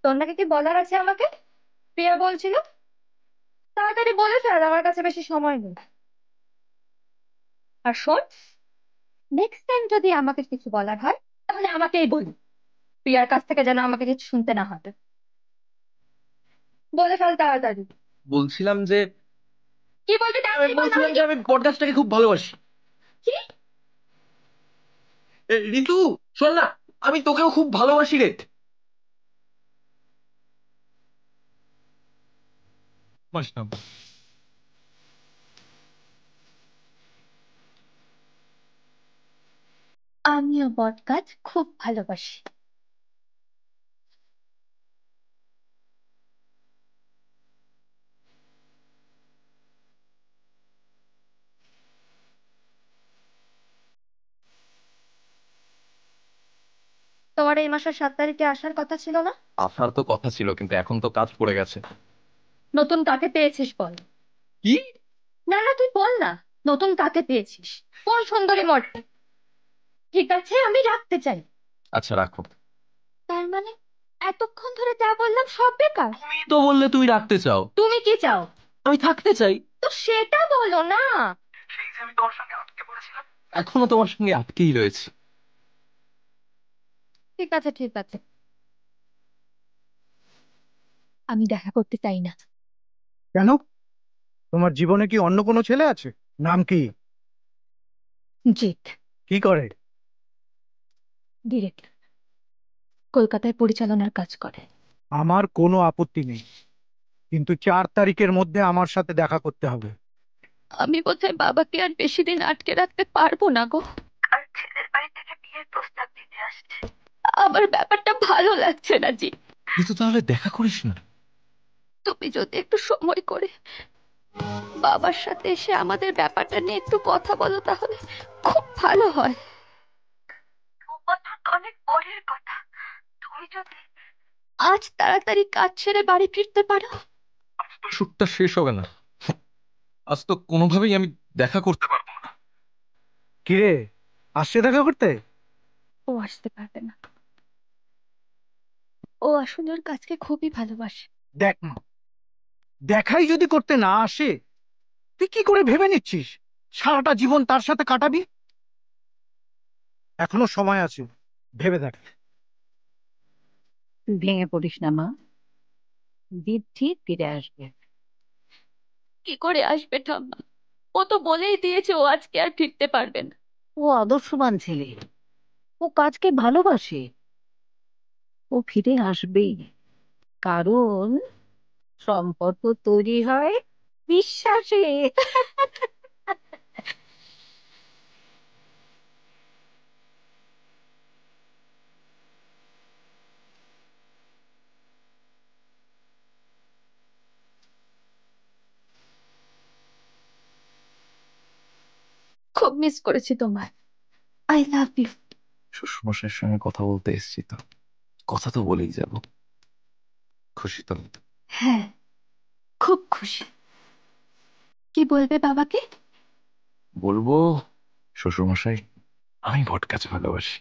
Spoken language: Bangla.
তোর নাকি কি বলার আছে আমাকে? প্রিয়া বলছিল। তাড়াতাড়ি বলে ফেল, আমার কাছে বেশি সময় নেই। আর শোন, নেক্সট টাইম যদি আমাকে কিছু বলার হয় তাহলে আমাকেই বলি। প্রিয়ার কাছ থেকে যেন আমাকে কিছু শুনতে না হবে। বলে ফেল তাড়াতাড়ি। বলছিলাম যে কি বলবি আমি তাড়াতাড়ি বল না বলছিলাম হয়। যে আমি বটগাছটাকে খুব ভালোবাসি। কি? ঋতু, শোন না, আমি তোকেও খুব ভালোবাসি রে। বাস না। আমিও বট গাছ খুব ভালোবাসি। তোমার এই মাসের 7 তারিখে আসার কথা ছিল না? আসার তো কথা ছিল, কিন্তু এখন তো কাজ পড়ে গেছে। নতুন কাকে পেয়েছিস বল। কি? না না, তুই বল না। নতুন কাকে পেয়েছিস? কোন সুন্দরী মডেল? ঠিক আছে, আমি রাখতে চাই। আচ্ছা, রাখো। তার মানে এতক্ষণ ধরে যা বললাম সব বেকার? তুমি তো বললে তুমি রাখতে চাও। তুমি কি চাও? আমি থাকতে চাই। তো সেটা বলো না। সেই যে আমি তোমার সঙ্গে আটকে পড়েছিলাম, এখনো তোমার সঙ্গে আটকেই রয়েছে। ঠিক আছে ঠিক আছে, আমি দেখা করতে চাই না। কেন? তোমার জীবনে কি অন্য কোনো ছেলে আছে? নাম কি? জিৎ। কি করে? ডিরেক্টর, কলকাতায় পরিচালনার কাজ করে। আমার কোনো আপত্তি নেই, কিন্তু 4 তারিখের মধ্যে আমার সাথে দেখা করতে হবে। আমি বোধহয় বাবাকে আর বেশি দিন আটকে রাখতে পারবো না গো। আর ছেলের বাড়ি থেকে বিয়ের প্রস্তাব দিতে আসছে। আমার ব্যাপারটা ভালো লাগছে না জি। ঋতু, তাহলে দেখা করিস না। তুমি যদি একটু সময় করে বাবার সাথে এসে আমাদের ব্যাপারটা নিয়ে একটু কথা বলো তাহলে খুব ভালো হয়। 2 বছর অনেক পরের কথা। তুমি যদি আজ তাড়াতাড়ি কাজ ছেড়ে বাড়ি ফিরতে পারো। শুটটা শেষ হবে না। আজ তো কোনোভাবেই আমি দেখা করতে পারবো না। কিরে, আসছে দেখা করতে? ও আসতে পারবে না। ও আসলে ওর কাজকে খুবই ভালোবাসে। দেখ না, দেখাই যদি করতে না আসে, তুই কি করে ভেবে নিচ্ছিস সারাটা জীবন তার সাথে কাটাবি? এখনো সময় আছে, ভেবে দেখ। ভেঙে পড়িস না মা, জিৎ ঠিক ফিরে আসবে। কি করে আসবে ঠাম্মা? ও তো বলেই দিয়েছে ও আজকে আর ফিরতে পারবে না। ও আদর্শবান ছেলে, ও কাজকে ভালোবাসে, ও ফিরে আসবেই। কারণ সম্পর্ক তৈরি হয় বিশ্বাসে। খুব মিস করেছি তোমায়। I love you. শ্বশুরমশাইয়ের সঙ্গে কথা বলতে এসেছি তো, কথা তো বলেই যাব। খুশি তো? হ্যাঁ, খুব খুশি। কি বলবে বাবাকে? বলবো, শ্বশুরমশাই, আমি বটগাছ ভালোবাসি।